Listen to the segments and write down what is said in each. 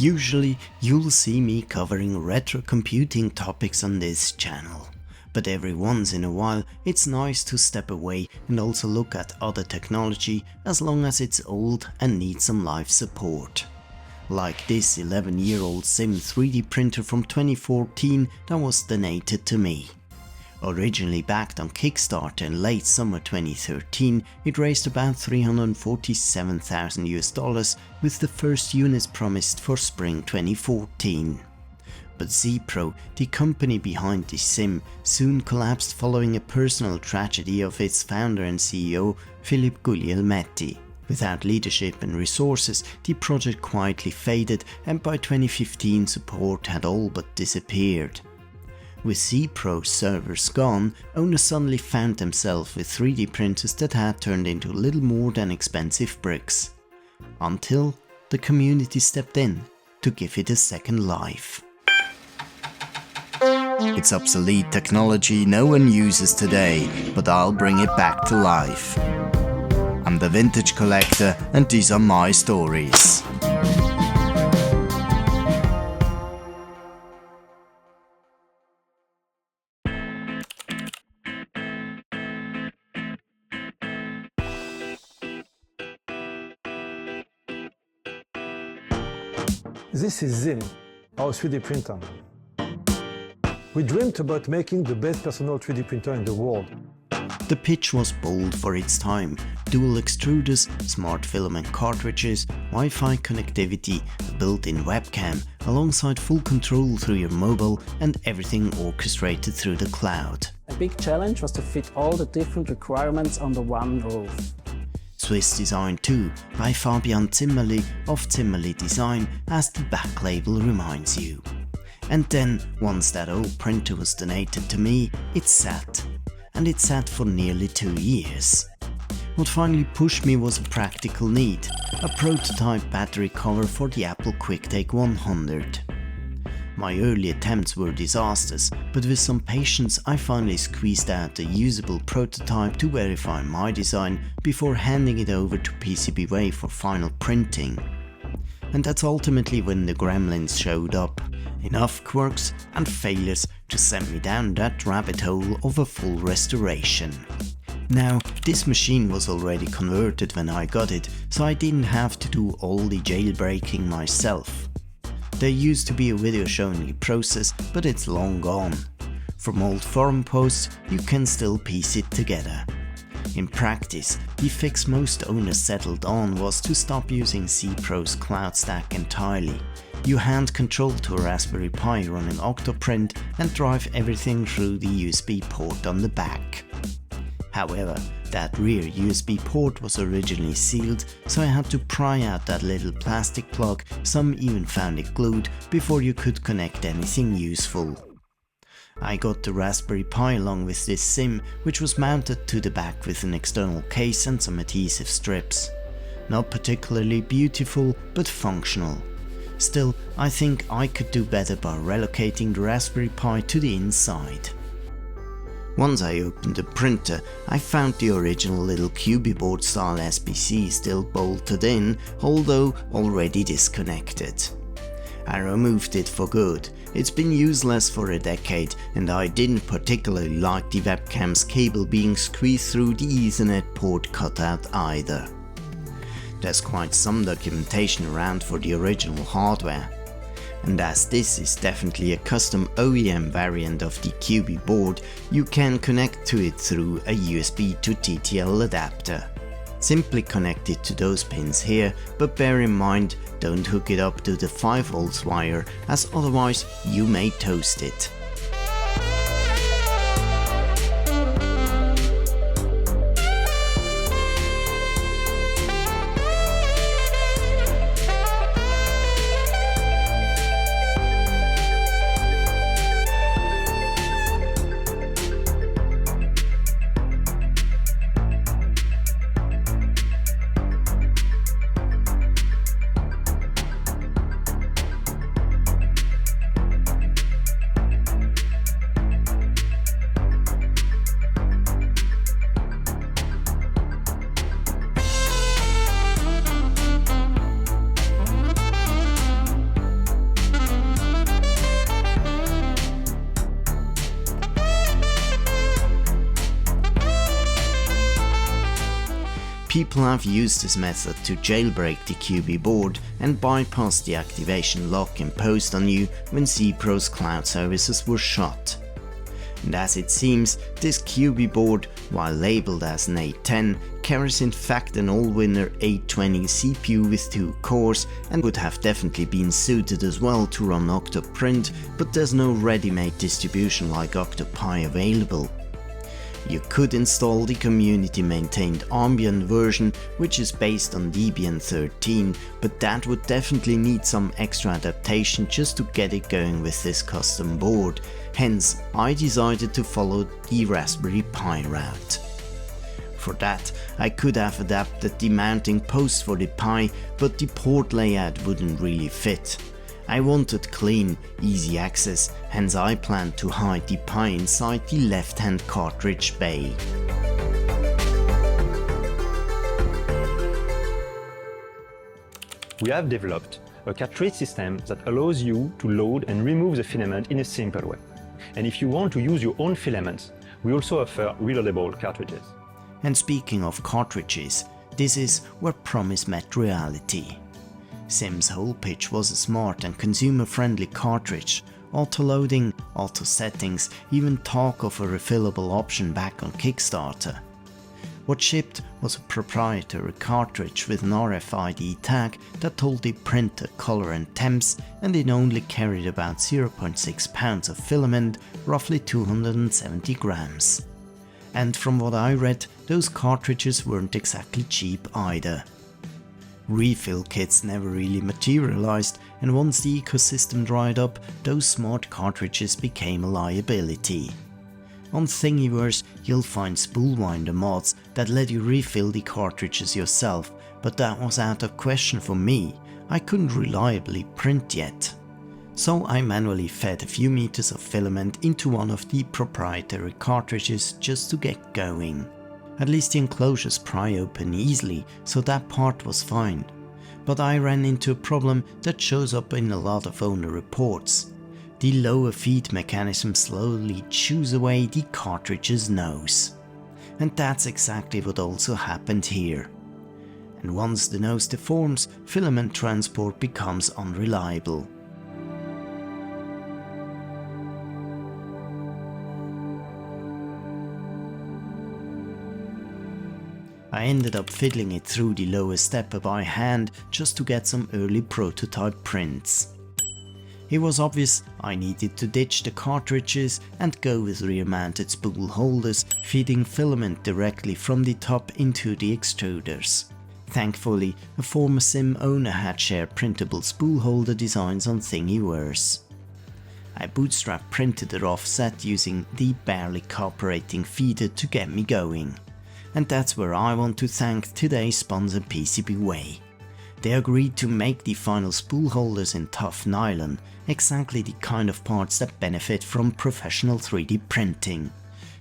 Usually you'll see me covering retro computing topics on this channel, but every once in a while it's nice to step away and also look at other technology as long as it's old and needs some life support. Like this 11-year-old Zim 3D printer from 2014 that was donated to me. Originally backed on Kickstarter in late summer 2013, it raised about $347,000 with the first units promised for spring 2014. But Zeepro, the company behind the Zim, soon collapsed following a personal tragedy of its founder and CEO, Philippe Guglielmetti. Without leadership and resources, the project quietly faded, and by 2015 support had all but disappeared. With Zeepro servers gone, owners suddenly found themselves with 3D printers that had turned into little more than expensive bricks. Until the community stepped in to give it a second life. It's obsolete technology no one uses today, but I'll bring it back to life. I'm the Vintage Collector, and these are my stories. This is Zim, our 3D printer. We dreamt about making the best personal 3D printer in the world. The pitch was bold for its time: dual extruders, smart filament cartridges, Wi-Fi connectivity, a built-in webcam, alongside full control through your mobile, and everything orchestrated through the cloud. A big challenge was to fit all the different requirements under one roof. Swiss-designed too, by Fabian Zimmerli of Zimmerli Design, as the back label reminds you. And then, once that old printer was donated to me, it sat. And it sat for nearly 2 years. What finally pushed me was a practical need: a prototype battery cover for the Apple QuickTake 100. My early attempts were disasters, but with some patience I finally squeezed out a usable prototype to verify my design before handing it over to PCBWay for final printing. And that's ultimately when the gremlins showed up. Enough quirks and failures to send me down that rabbit hole of a full restoration. Now, this machine was already converted when I got it, so I didn't have to do all the jailbreaking myself. There used to be a video showing the process, but it's long gone. From old forum posts, you can still piece it together. In practice, the fix most owners settled on was to stop using Zeepro's cloud stack entirely. You hand control to a Raspberry Pi running OctoPrint and drive everything through the USB port on the back. However, that rear USB port was originally sealed, so I had to pry out that little plastic plug, some even found it glued, before you could connect anything useful. I got the Raspberry Pi along with this Zim, which was mounted to the back with an external case and some adhesive strips. Not particularly beautiful, but functional. Still, I think I could do better by relocating the Raspberry Pi to the inside. Once I opened the printer, I found the original little QB-board style SBC still bolted in, although already disconnected. I removed it for good. It's been useless for a decade, and I didn't particularly like the webcam's cable being squeezed through the Ethernet port cutout either. There's quite some documentation around for the original hardware. And as this is definitely a custom OEM variant of the QB board, you can connect to it through a USB to TTL adapter. Simply connect it to those pins here, but bear in mind, don't hook it up to the 5V wire, as otherwise you may toast it. People have used this method to jailbreak the QB board and bypass the activation lock imposed on you when Zeepro's cloud services were shut. And as it seems, this QB board, while labelled as an A10, carries in fact an all-winner 820 CPU with 2 cores and would have definitely been suited as well to run OctoPrint, but there's no ready-made distribution like OctoPi available. You could install the community-maintained Ambient version, which is based on Debian 13, but that would definitely need some extra adaptation just to get it going with this custom board. Hence, I decided to follow the Raspberry Pi route. For that, I could have adapted the mounting post for the Pi, but the port layout wouldn't really fit. I wanted clean, easy access, hence I planned to hide the Pi inside the left-hand cartridge bay. We have developed a cartridge system that allows you to load and remove the filament in a simple way. And if you want to use your own filaments, we also offer reloadable cartridges. And speaking of cartridges, this is where promise met reality. Zim's whole pitch was a smart and consumer-friendly cartridge, auto-loading, auto-settings, even talk of a refillable option back on Kickstarter. What shipped was a proprietary cartridge with an RFID tag that told the printer color and temps, and it only carried about 0.6 pounds of filament, roughly 270 grams. And from what I read, those cartridges weren't exactly cheap either. Refill kits never really materialized, and once the ecosystem dried up, those smart cartridges became a liability. On Thingiverse you'll find spool winder mods that let you refill the cartridges yourself, but that was out of question for me. I couldn't reliably print yet. So I manually fed a few meters of filament into one of the proprietary cartridges just to get going. At least the enclosures pry open easily, so that part was fine. But I ran into a problem that shows up in a lot of owner reports. The lower feed mechanism slowly chews away the cartridge's nose. And that's exactly what also happened here. And once the nose deforms, filament transport becomes unreliable. I ended up fiddling it through the lower stepper by hand just to get some early prototype prints. It was obvious I needed to ditch the cartridges and go with rear-mounted spool holders feeding filament directly from the top into the extruders. Thankfully, a former Zim owner had shared printable spool holder designs on Thingiverse. I bootstrap printed a rough set using the barely cooperating feeder to get me going. And that's where I want to thank today's sponsor PCBWay. They agreed to make the final spool holders in tough nylon, exactly the kind of parts that benefit from professional 3D printing.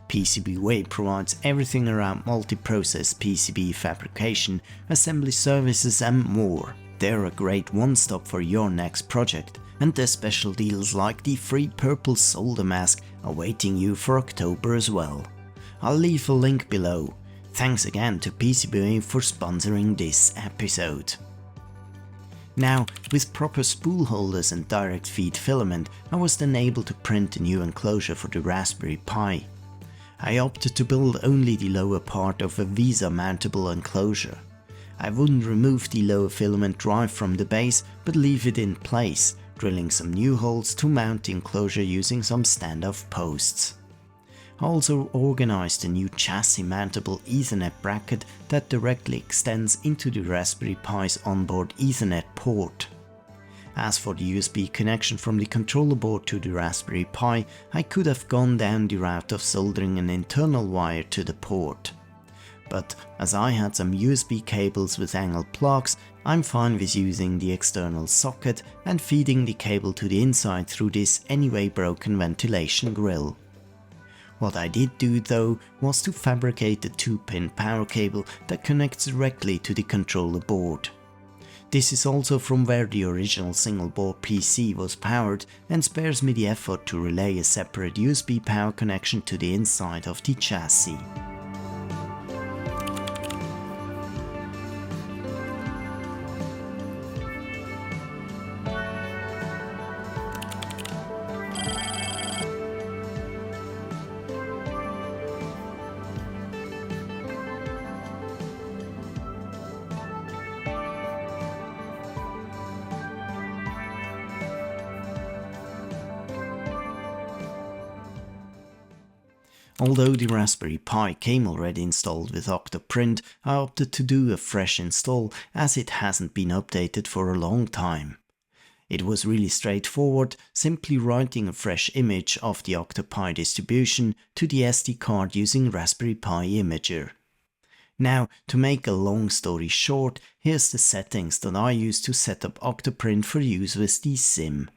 PCBWay provides everything around multi-process PCB fabrication, assembly services and more. They're a great one-stop for your next project, and there's special deals like the free purple solder mask awaiting you for October as well. I'll leave a link below. Thanks again to PCBWay for sponsoring this episode. Now, with proper spool holders and direct feed filament, I was then able to print a new enclosure for the Raspberry Pi. I opted to build only the lower part of a VESA mountable enclosure. I wouldn't remove the lower filament drive from the base, but leave it in place, drilling some new holes to mount the enclosure using some standoff posts. I also organized a new chassis mountable Ethernet bracket that directly extends into the Raspberry Pi's onboard Ethernet port. As for the USB connection from the controller board to the Raspberry Pi, I could have gone down the route of soldering an internal wire to the port. But as I had some USB cables with angled plugs, I'm fine with using the external socket and feeding the cable to the inside through this anyway broken ventilation grill. What I did do though was to fabricate a 2-pin power cable that connects directly to the controller board. This is also from where the original single board PC was powered and spares me the effort to relay a separate USB power connection to the inside of the chassis. Although the Raspberry Pi came already installed with OctoPrint, I opted to do a fresh install as it hasn't been updated for a long time. It was really straightforward, simply writing a fresh image of the OctoPi distribution to the SD card using Raspberry Pi Imager. Now, to make a long story short, here's the settings that I use to set up OctoPrint for use with the Zim.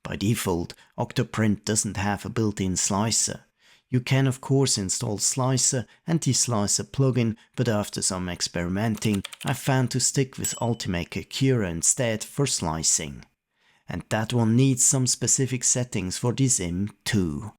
By default, OctoPrint doesn't have a built-in slicer. You can of course install Slicer and the Slicer plugin, but after some experimenting, I found to stick with Ultimaker Cura instead for slicing. And that one needs some specific settings for the Zim too.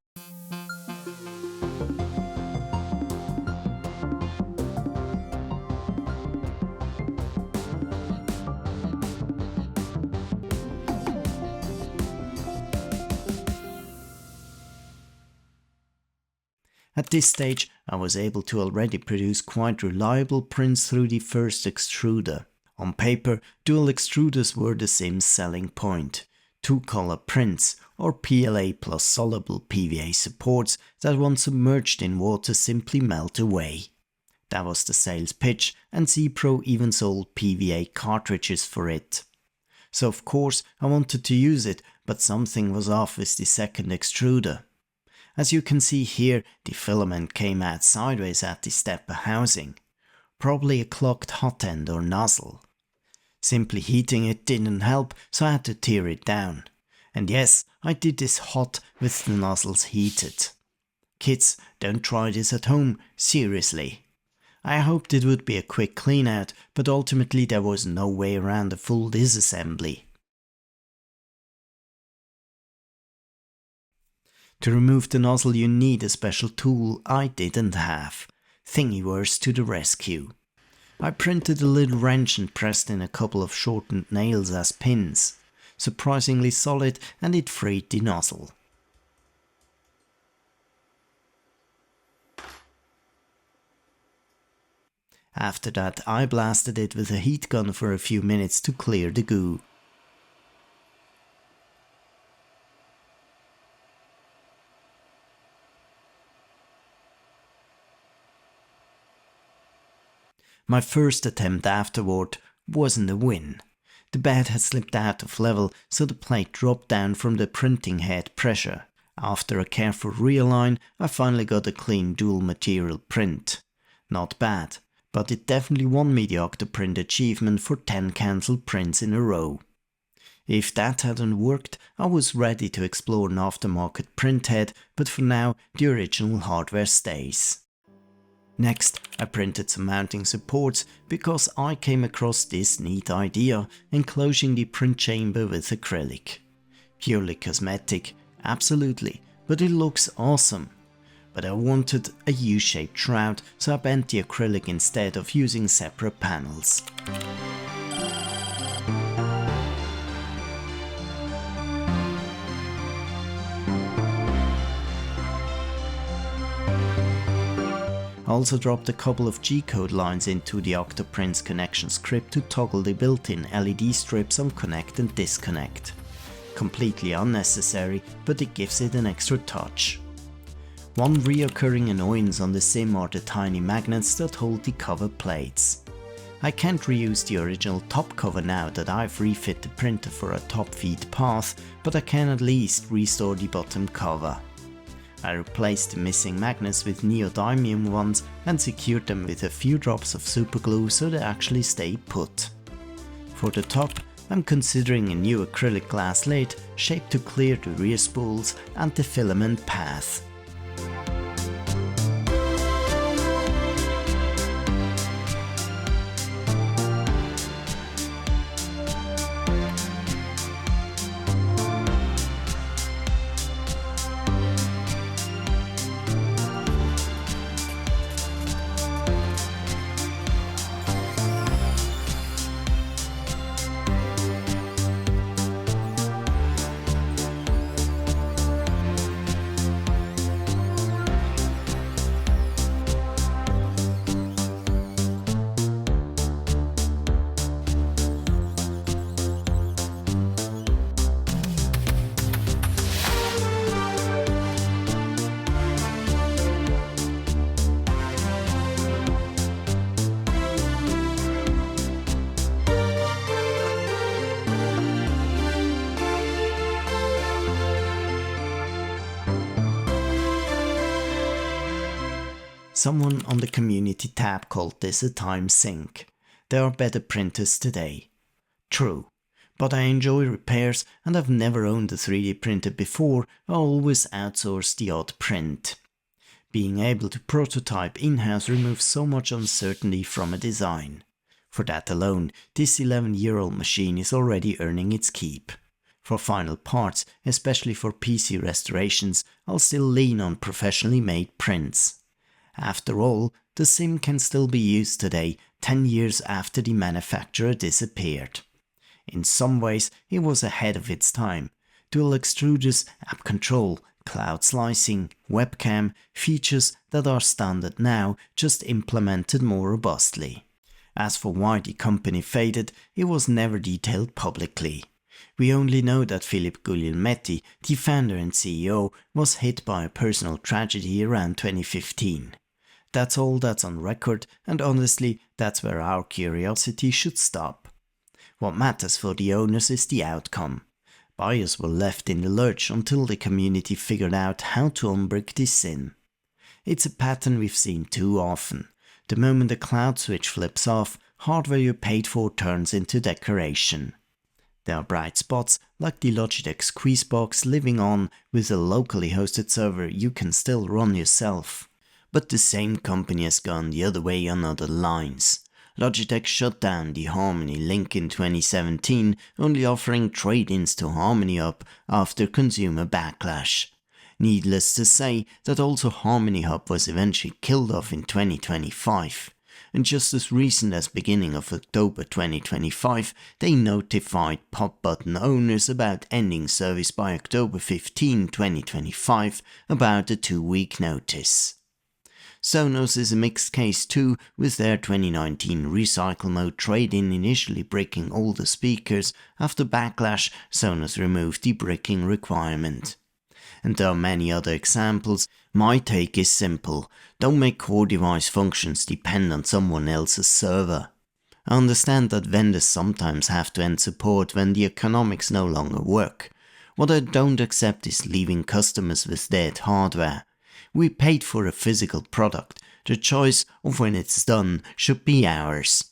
At this stage, I was able to already produce quite reliable prints through the first extruder. On paper, dual extruders were the Zim's selling point. Two-color prints, or PLA plus soluble PVA supports that once submerged in water simply melt away. That was the sales pitch, and Zeepro even sold PVA cartridges for it. So of course I wanted to use it, but something was off with the second extruder. As you can see here, the filament came out sideways at the stepper housing. Probably a clogged hot end or nozzle. Simply heating it didn't help, so I had to tear it down. And yes, I did this hot with the nozzles heated. Kids, don't try this at home, seriously. I hoped it would be a quick clean out, but ultimately there was no way around a full disassembly. To remove the nozzle you need a special tool I didn't have. Thingiverse to the rescue. I printed a little wrench and pressed in a couple of shortened nails as pins. Surprisingly solid, and it freed the nozzle. After that I blasted it with a heat gun for a few minutes to clear the goo. My first attempt afterward wasn't a win. The bed had slipped out of level, so the plate dropped down from the printing head pressure. After a careful realign, I finally got a clean dual material print. Not bad, but it definitely won me the OctoPrint achievement for 10 cancelled prints in a row. If that hadn't worked, I was ready to explore an aftermarket print head, but for now the original hardware stays. Next, I printed some mounting supports because I came across this neat idea, enclosing the print chamber with acrylic. Purely cosmetic, absolutely, but it looks awesome. But I wanted a U-shaped shroud, so I bent the acrylic instead of using separate panels. I also dropped a couple of G-code lines into the OctoPrint's connection script to toggle the built-in LED strips on connect and disconnect. Completely unnecessary, but it gives it an extra touch. One reoccurring annoyance on the Zim are the tiny magnets that hold the cover plates. I can't reuse the original top cover now that I've refit the printer for a top feed path, but I can at least restore the bottom cover. I replaced the missing magnets with neodymium ones and secured them with a few drops of superglue so they actually stay put. For the top, I'm considering a new acrylic glass lid shaped to clear the rear spools and the filament path. Someone on the community tab called this a time sink. There are better printers today. True, but I enjoy repairs and I've never owned a 3D printer before. I always outsource the odd print. Being able to prototype in-house removes so much uncertainty from a design. For that alone, this 11-year-old machine is already earning its keep. For final parts, especially for PC restorations, I'll still lean on professionally made prints. After all, the Zim can still be used today, 10 years after the manufacturer disappeared. In some ways, it was ahead of its time. Dual extruders, app control, cloud slicing, webcam, features that are standard now, just implemented more robustly. As for why the company faded, it was never detailed publicly. We only know that Philippe Guglielmetti, the founder and CEO, was hit by a personal tragedy around 2015. That's all that's on record, and honestly, that's where our curiosity should stop. What matters for the owners is the outcome. Buyers were left in the lurch until the community figured out how to unbrick the Zim. It's a pattern we've seen too often. The moment the cloud switch flips off, hardware you paid for turns into decoration. There are bright spots like the Logitech Squeezebox living on with a locally hosted server you can still run yourself. But the same company has gone the other way on other lines. Logitech shut down the Harmony Link in 2017, only offering trade-ins to Harmony Hub after consumer backlash. Needless to say that also Harmony Hub was eventually killed off in 2025. And just as recent as beginning of October 2025, they notified pop button owners about ending service by October 15, 2025, about a 2-week notice. Sonos is a mixed case too, with their 2019 recycle mode trade-in initially bricking all the speakers. After backlash, Sonos removed the bricking requirement. And there are many other examples. My take is simple: don't make core device functions depend on someone else's server. I understand that vendors sometimes have to end support when the economics no longer work. What I don't accept is leaving customers with dead hardware. We paid for a physical product. The choice of when it's done should be ours.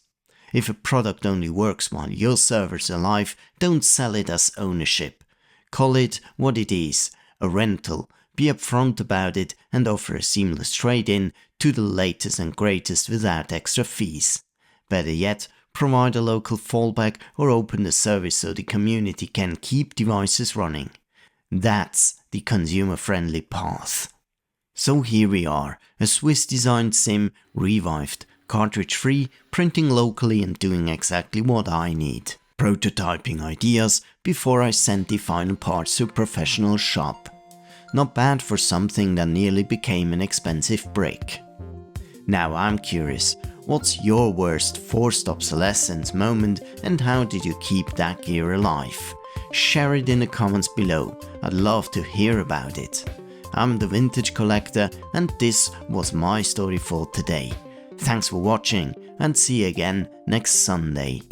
If a product only works while your server's alive, don't sell it as ownership. Call it what it is, a rental. Be upfront about it and offer a seamless trade-in to the latest and greatest without extra fees. Better yet, provide a local fallback or open the service so the community can keep devices running. That's the consumer-friendly path. So here we are, a Swiss-designed Zim revived, cartridge-free, printing locally and doing exactly what I need. Prototyping ideas before I send the final parts to a professional shop. Not bad for something that nearly became an expensive brick. Now I'm curious, what's your worst forced obsolescence moment and how did you keep that gear alive? Share it in the comments below, I'd love to hear about it. I'm the Vintage Collector and this was my story for today. Thanks for watching and see you again next Sunday.